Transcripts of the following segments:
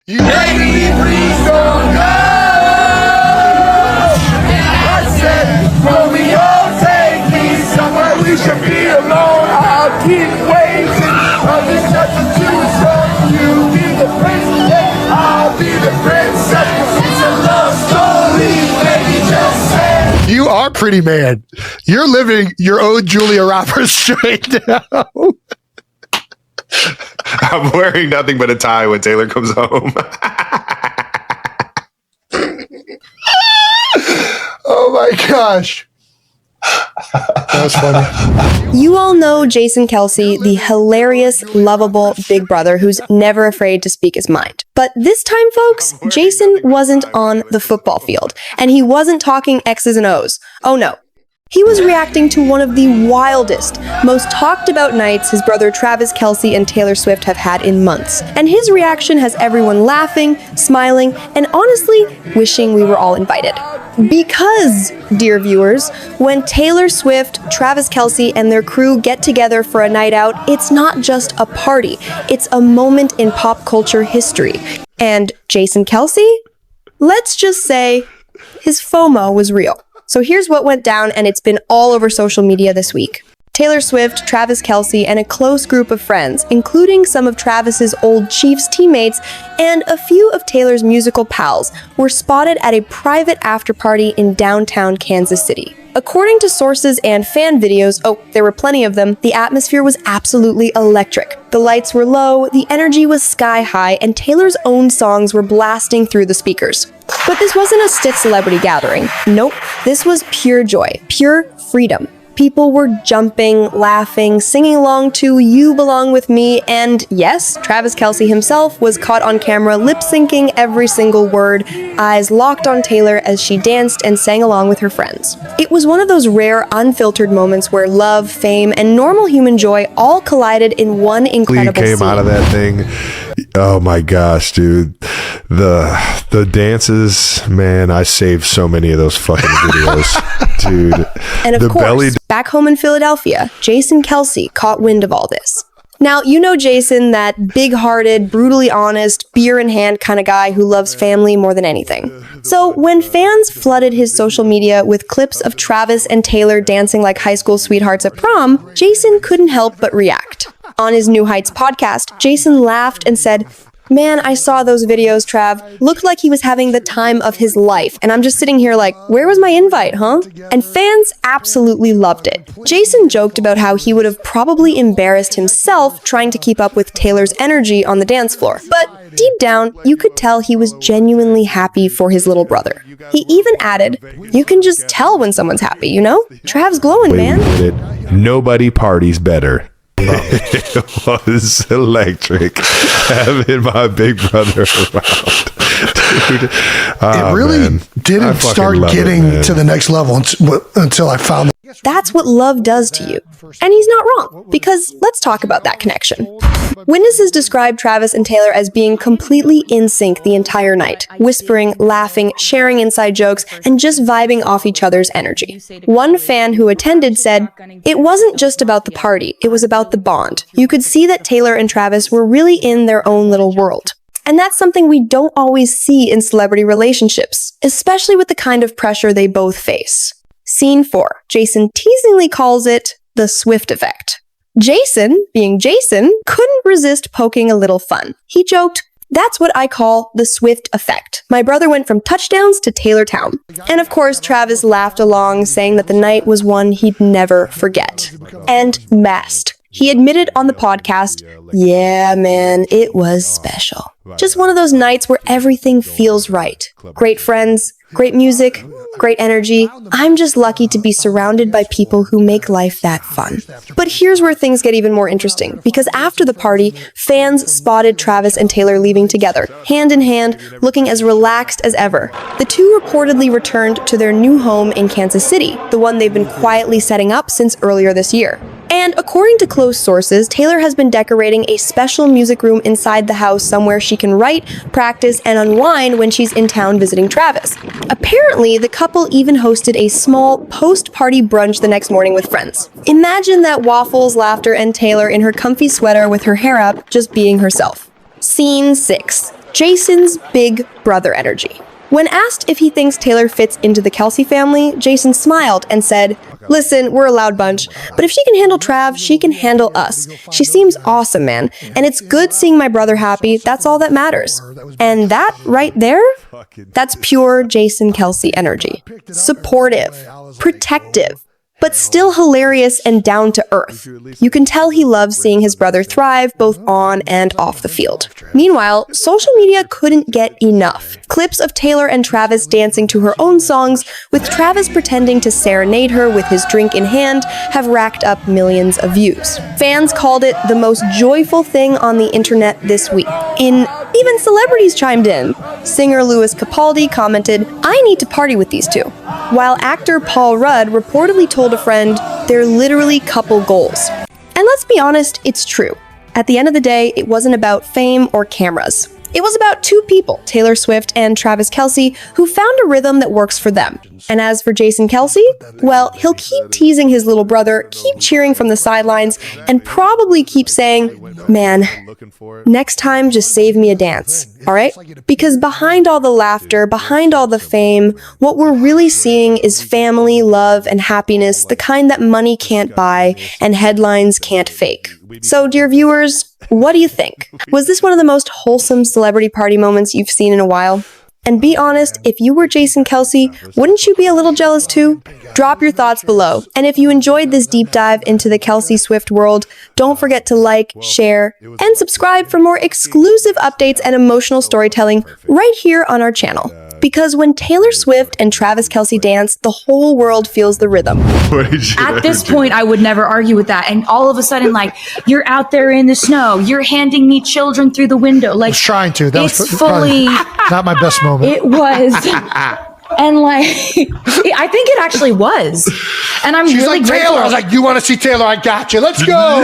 Baby, please don't go. I said, Romeo, take me somewhere we should be alone. I'll keep waiting. I'll just touch the truth. You be the princess, I'll be the princess. It's a love story, baby, just say. You are pretty man. You're living your own Julia Roberts right now. I'm wearing nothing but a tie when Taylor comes home. Oh my gosh. That was funny. You all know Jason Kelsey, the hilarious, lovable big brother who's never afraid to speak his mind. But this time, folks, Jason wasn't on the football field, and he wasn't talking X's and O's. Oh no. He was reacting to one of the wildest, most talked about nights his brother Travis Kelsey and Taylor Swift have had in months. And his reaction has everyone laughing, smiling, and honestly wishing we were all invited. Because, dear viewers, when Taylor Swift, Travis Kelsey, and their crew get together for a night out, it's not just a party, it's a moment in pop culture history. And Jason Kelsey? Let's just say his FOMO was real. So here's what went down, and it's been all over social media this week. Taylor Swift, Travis Kelsey, and a close group of friends, including some of Travis's old Chiefs teammates and a few of Taylor's musical pals, were spotted at a private after-party in downtown Kansas City. According to sources and fan videos, there were plenty of them, the atmosphere was absolutely electric. The lights were low, the energy was sky high, and Taylor's own songs were blasting through the speakers. But this wasn't a stiff celebrity gathering. Nope, this was pure joy, pure freedom. People were jumping, laughing, singing along to You Belong With Me, and yes, Travis Kelsey himself was caught on camera lip-syncing every single word, eyes locked on Taylor as she danced and sang along with her friends. It was one of those rare, unfiltered moments where love, fame, and normal human joy all collided in one incredible scene. Came out of that thing. Oh my gosh, dude. The dances, man, I saved so many of those fucking videos, dude. And of course, back home in Philadelphia, Jason Kelsey caught wind of all this. Now, you know Jason, that big-hearted, brutally honest, beer-in-hand kind of guy who loves family more than anything. So when fans flooded his social media with clips of Travis and Taylor dancing like high school sweethearts at prom, Jason couldn't help but react. On his New Heights podcast, Jason laughed and said, "Man, I saw those videos, Trav. Looked like he was having the time of his life. And I'm just sitting here like, where was my invite, huh?" And fans absolutely loved it. Jason joked about how he would have probably embarrassed himself trying to keep up with Taylor's energy on the dance floor. But deep down, you could tell he was genuinely happy for his little brother. He even added, "You can just tell when someone's happy, you know? Trav's glowing, man." Nobody parties better. It was electric having my big brother around. Dude, it really didn't start getting to the next level until I found That's what love does to you. And he's not wrong, because let's talk about that connection. Witnesses described Travis and Taylor as being completely in sync the entire night, whispering, laughing, sharing inside jokes, and just vibing off each other's energy. One fan who attended said, "It wasn't just about the party, it was about the bond. You could see that Taylor and Travis were really in their own little world." And that's something we don't always see in celebrity relationships, especially with the kind of pressure they both face. Scene 4. Jason teasingly calls it the Swift effect. Jason, being Jason, couldn't resist poking a little fun. He joked, "That's what I call the Swift effect. My brother went from touchdowns to Taylor Town." And of course, Travis laughed along, saying that the night was one he'd never forget. And masked. He admitted on the podcast, "Yeah, man, it was special. Just one of those nights where everything feels right. Great friends, great music, great energy. I'm just lucky to be surrounded by people who make life that fun." But here's where things get even more interesting, because after the party, fans spotted Travis and Taylor leaving together, hand in hand, looking as relaxed as ever. The two reportedly returned to their new home in Kansas City, the one they've been quietly setting up since earlier this year. And according to close sources, Taylor has been decorating a special music room inside the house somewhere she can write, practice, and unwind when she's in town visiting Travis. Apparently, the couple even hosted a small post-party brunch the next morning with friends. Imagine that waffles, laughter, and Taylor in her comfy sweater with her hair up, just being herself. Scene 6. Jason's big brother energy. When asked if he thinks Taylor fits into the Kelsey family, Jason smiled and said, "Listen, we're a loud bunch, but if she can handle Trav, she can handle us. She seems awesome, man. And it's good seeing my brother happy. That's all that matters." And that right there, that's pure Jason Kelsey energy. Supportive, protective, but still hilarious and down to earth. You can tell he loves seeing his brother thrive both on and off the field. Meanwhile, social media couldn't get enough. Clips of Taylor and Travis dancing to her own songs, with Travis pretending to serenade her with his drink in hand, have racked up millions of views. Fans called it the most joyful thing on the internet this week. Even celebrities chimed in. Singer Louis Capaldi commented, "I need to party with these two," while actor Paul Rudd reportedly told a friend, "They're literally couple goals." And let's be honest, it's true. At the end of the day, it wasn't about fame or cameras. It was about two people, Taylor Swift and Travis Kelsey, who found a rhythm that works for them. And as for Jason Kelsey, well, he'll keep teasing his little brother, keep cheering from the sidelines, and probably keep saying, "Man, next time just save me a dance," all right? Because behind all the laughter, behind all the fame, what we're really seeing is family, love, and happiness, the kind that money can't buy and headlines can't fake. So, dear viewers, what do you think? Was this one of the most wholesome celebrity party moments you've seen in a while? And be honest, if you were Jason Kelsey, wouldn't you be a little jealous too? Drop your thoughts below. And if you enjoyed this deep dive into the Kelsey Swift world, don't forget to like, share, and subscribe for more exclusive updates and emotional storytelling right here on our channel. Because when Taylor Swift and Travis Kelsey dance, the whole world feels the rhythm. At this point, I would never argue with that. And all of a sudden, like, you're out there in the snow, you're handing me children through the window. Like, I was trying to. That it's was fully not my best moment. It was. And like, I think it actually was. And I'm She's really like, grateful. "Taylor." I was like, "You want to see Taylor? I got you. Let's go."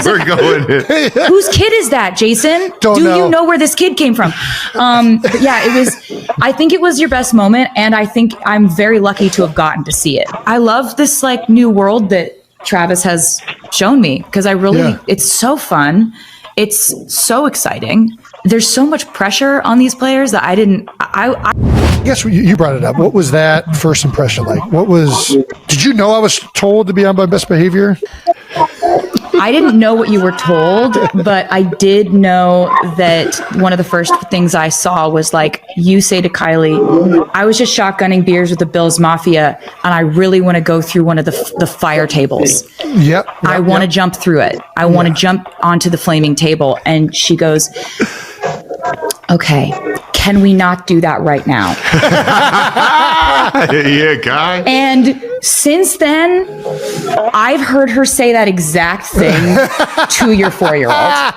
We're going in. Whose kid is that, Jason? Don't Do know. you know where this kid came from? But yeah, it was, I think it was your best moment. And I think I'm very lucky to have gotten to see it. I love this like new world that Travis has shown me, because I really, Yeah. it's so fun. It's so exciting. There's so much pressure on these players that I Yes, you brought it up. What was that first impression like? Did you know I was told to be on my best behavior? I didn't know what you were told, but I did know that one of the first things I saw was like, you say to Kylie, "I was just shotgunning beers with the Bills Mafia, and I really want to go through one of the fire tables. Yep. I want to jump through it. I want to jump onto the flaming table." And she goes, "Okay, can we not do that right now?" Yeah, guy. And since then, I've heard her say that exact thing to your 4-year-old.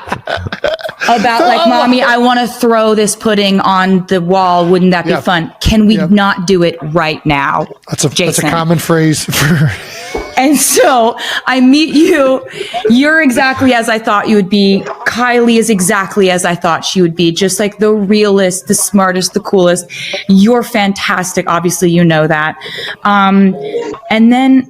About like, "Mommy, I want to throw this pudding on the wall. Wouldn't that be fun? Can we not do it right now?" That's a Jason. common phrase for. And so I meet you. You're exactly as I thought you would be. Kylie is exactly as I thought she would be. Just like the realest, the smartest, the coolest. You're fantastic. Obviously, you know that. And then